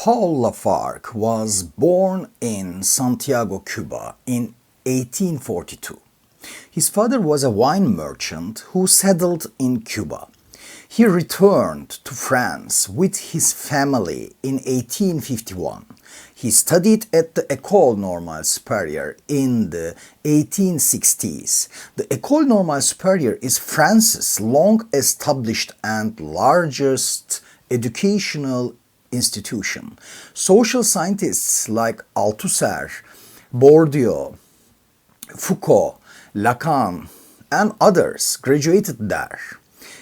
Paul Lafargue was born in Santiago, Cuba in 1842. His father was a wine merchant who settled in Cuba. He returned to France with his family in 1851. He studied at the École Normale Supérieure in the 1860s. The École Normale Supérieure is France's long-established and largest educational institution. Social scientists like Althusser, Bourdieu, Foucault, Lacan, and others graduated there.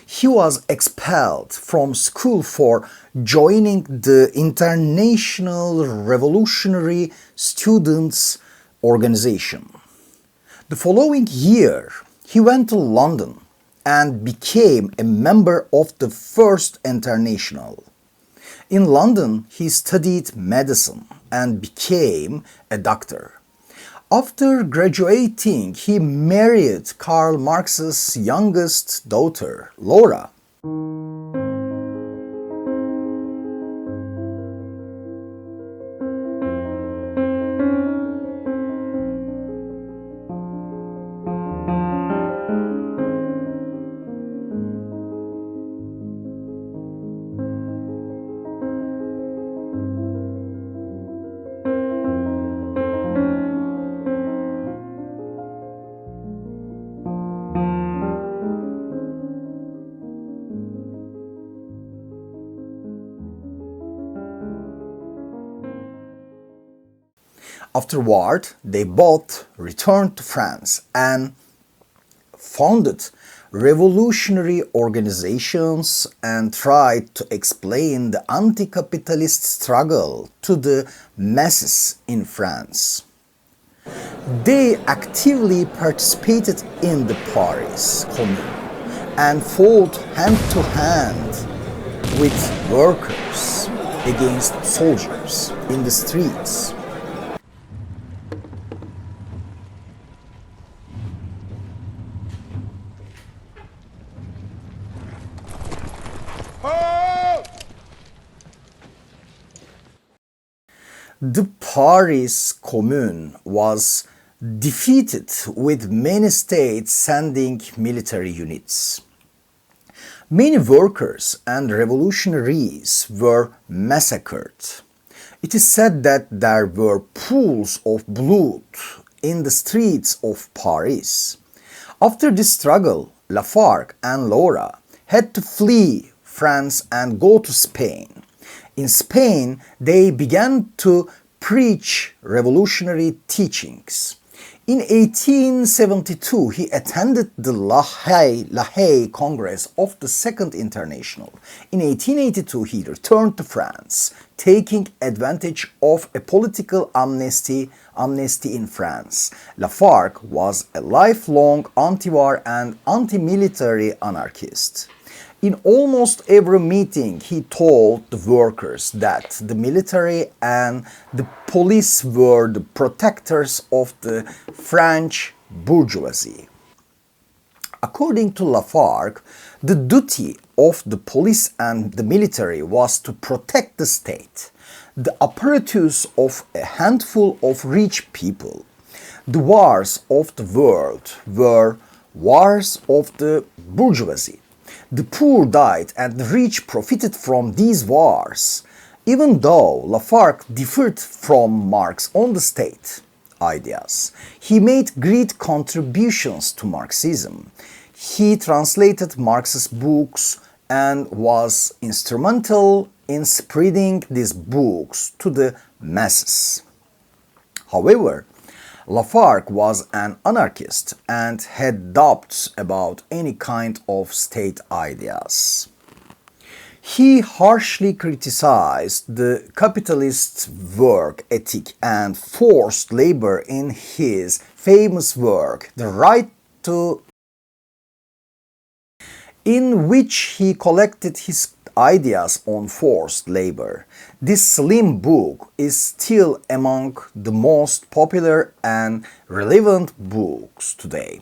He was expelled from school for joining the International Revolutionary Students' Organization. The following year, he went to London and became a member of the First International. In London, he studied medicine and became a doctor. After graduating, he married Karl Marx's youngest daughter, Laura. Afterward, they both returned to France and founded revolutionary organizations and tried to explain the anti-capitalist struggle to the masses in France. They actively participated in the Paris Commune and fought hand to hand with workers against soldiers in the streets. The Paris Commune was defeated with many states sending military units. Many workers and revolutionaries were massacred. It is said that there were pools of blood in the streets of Paris. After this struggle, Lafargue and Laura had to flee France and go to Spain. In Spain, they began to preach revolutionary teachings. In 1872, he attended the La Haye Congress of the Second International. In 1882, he returned to France, taking advantage of a political amnesty in France. Lafargue was a lifelong anti-war and anti-military anarchist. In almost every meeting, he told the workers that the military and the police were the protectors of the French bourgeoisie. According to Lafargue, the duty of the police and the military was to protect the state, the apparatus of a handful of rich people. The wars of the world were wars of the bourgeoisie. The poor died and the rich profited from these wars. Even though Lafargue differed from Marx on the state ideas, he made great contributions to Marxism. He translated Marx's books and was instrumental in spreading these books to the masses. However, Lafargue was an anarchist and had doubts about any kind of state ideas. He harshly criticized the capitalist work ethic and forced labor in his famous work, The Right to, in which he collected his ideas on forced labor. This slim book is still among the most popular and relevant books today.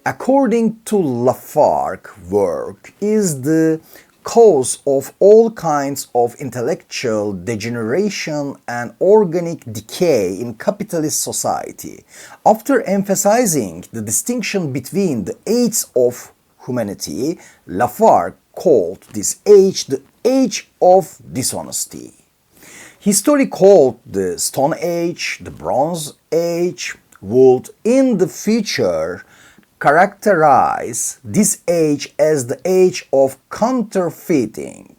according to Lafargue, work is the cause of all kinds of intellectual degeneration and organic decay in capitalist society. After emphasizing the distinction between the ages of humanity, Lafargue called this age the age of dishonesty. History called the Stone Age, the Bronze Age, would in the future characterize this age as the age of counterfeiting.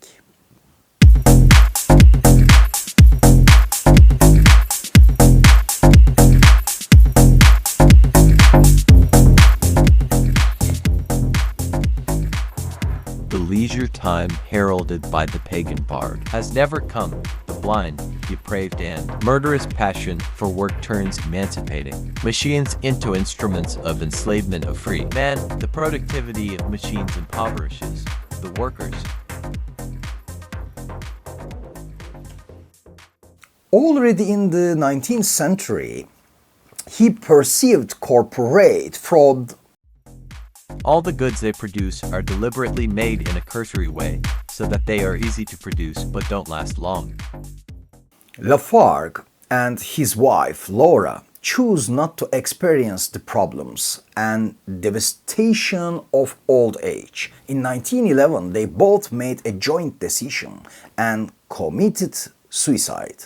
The leisure time heralded by the pagan bard has never come. The blind, depraved, and murderous passion for work turns emancipating machines into instruments of enslavement of free man. The productivity of machines impoverishes the workers. Already in the 19th century, he perceived corporate fraud. All the goods they produce are deliberately made in a cursory way so that they are easy to produce but don't last long. Lafargue and his wife Laura choose not to experience the problems and devastation of old age. In 1911, they both made a joint decision and committed suicide.